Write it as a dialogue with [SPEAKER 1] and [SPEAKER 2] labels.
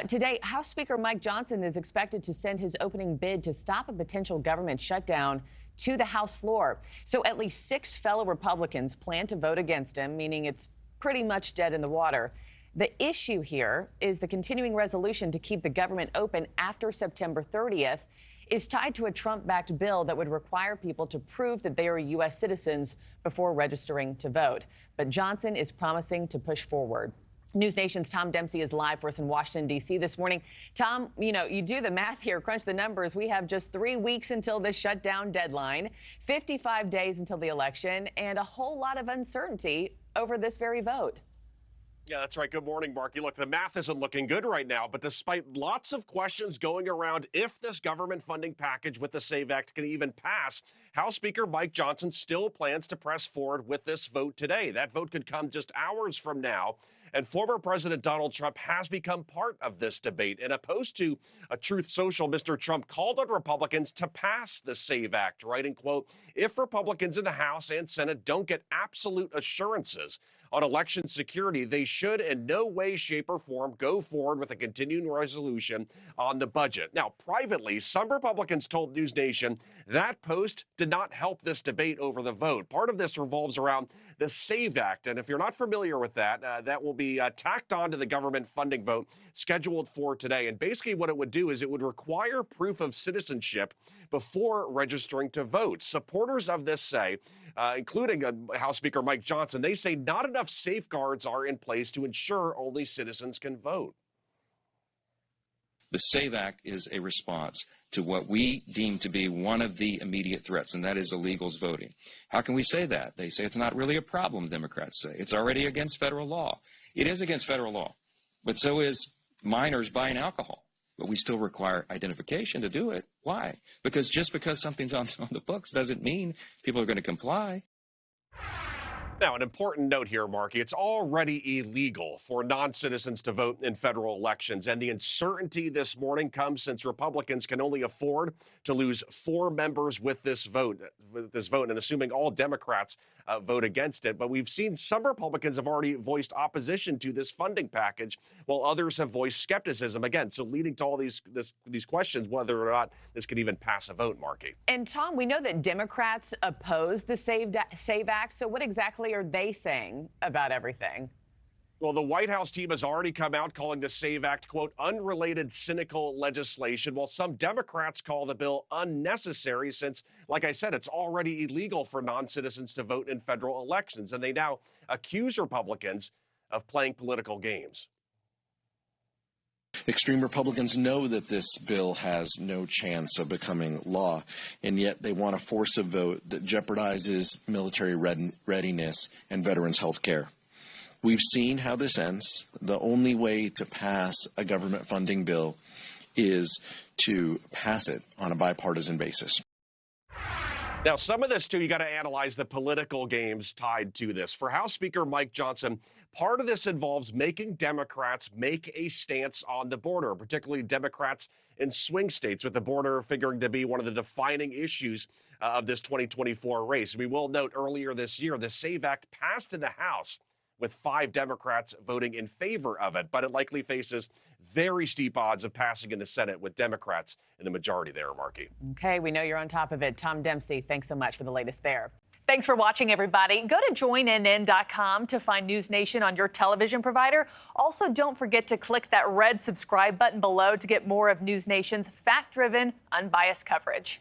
[SPEAKER 1] Today, House Speaker Mike Johnson is expected to send his opening bid to stop a potential government shutdown to the House floor. So at least 6 fellow Republicans plan to vote against him, meaning it's pretty much dead in the water. The issue here is the continuing resolution to keep the government open after September 30th is tied to a Trump-backed bill that would require people to prove that they are U.S. citizens before registering to vote. But Johnson is promising to push forward. NewsNation's Tom Dempsey is live for us in Washington, D.C. this morning. Tom, you do the math here, crunch the numbers. We have just 3 weeks until the shutdown deadline, 55 days until the election, and a whole lot of uncertainty over this very vote.
[SPEAKER 2] Yeah, that's right. Good morning, Markie. Look, the math isn't looking good right now, but despite lots of questions going around if this government funding package with the SAVE Act can even pass, House Speaker Mike Johnson still plans to press forward with this vote today. That vote could come just hours from now. And former President Donald Trump has become part of this debate. In a post to a Truth Social, Mr. Trump called on Republicans to pass the SAVE Act, writing, quote, "If Republicans in the House and Senate don't get absolute assurances on election security, they should in no way, shape, or form go forward with a continuing resolution on the budget." Now, privately, some Republicans told NewsNation that post did not help this debate over the vote. Part of this revolves around the SAVE Act, and if you're not familiar with that, that will be tacked on to the government funding vote scheduled for today. And basically what it would do is it would require proof of citizenship before registering to vote. Supporters of this say, including House Speaker Mike Johnson, they say not enough safeguards are in place to ensure only citizens can vote.
[SPEAKER 3] The SAVE Act is a response to what we deem to be one of the immediate threats, and that is illegals voting. How can we say that? They say it's not really a problem, Democrats say. It's already against federal law. It is against federal law, but so is minors buying alcohol. But we still require identification to do it. Why? Because just because something's on the books doesn't mean people are going to comply.
[SPEAKER 2] Now, an important note here, Markie, it's already illegal for non-citizens to vote in federal elections. And the uncertainty this morning comes since Republicans can only afford to lose 4 members with this vote, and assuming all Democrats vote against it. But we've seen some Republicans have already voiced opposition to this funding package, while others have voiced skepticism. Again, so leading to all these questions, whether or not this could even pass a vote, Markie.
[SPEAKER 1] And Tom, we know that Democrats oppose the SAVE Act. So what exactly are they saying about everything?
[SPEAKER 2] Well, the White House team has already come out calling the SAVE Act, quote, unrelated, cynical legislation, while some Democrats call the bill unnecessary since, like I said, it's already illegal for non-citizens to vote in federal elections. And they now accuse Republicans of playing political games.
[SPEAKER 4] Extreme Republicans know that this bill has no chance of becoming law, and yet they want to force a vote that jeopardizes military readiness and veterans' health care. We've seen how this ends. The only way to pass a government funding bill is to pass it on a bipartisan basis.
[SPEAKER 2] Now, some of this, too, you got to analyze the political games tied to this. For House Speaker Mike Johnson, part of this involves making Democrats make a stance on the border, particularly Democrats in swing states, with the border figuring to be one of the defining issues of this 2024 race. We will note earlier this year, the SAVE Act passed in the House with 5 Democrats voting in favor of it, but it likely faces very steep odds of passing in the Senate with Democrats in the majority there, Markie.
[SPEAKER 1] Okay, we know you're on top of it. Tom Dempsey, thanks so much for the latest there. Thanks for watching, everybody. Go to joinnn.com to find NewsNation on your television provider. Also, don't forget to click that red subscribe button below to get more of NewsNation's fact-driven, unbiased coverage.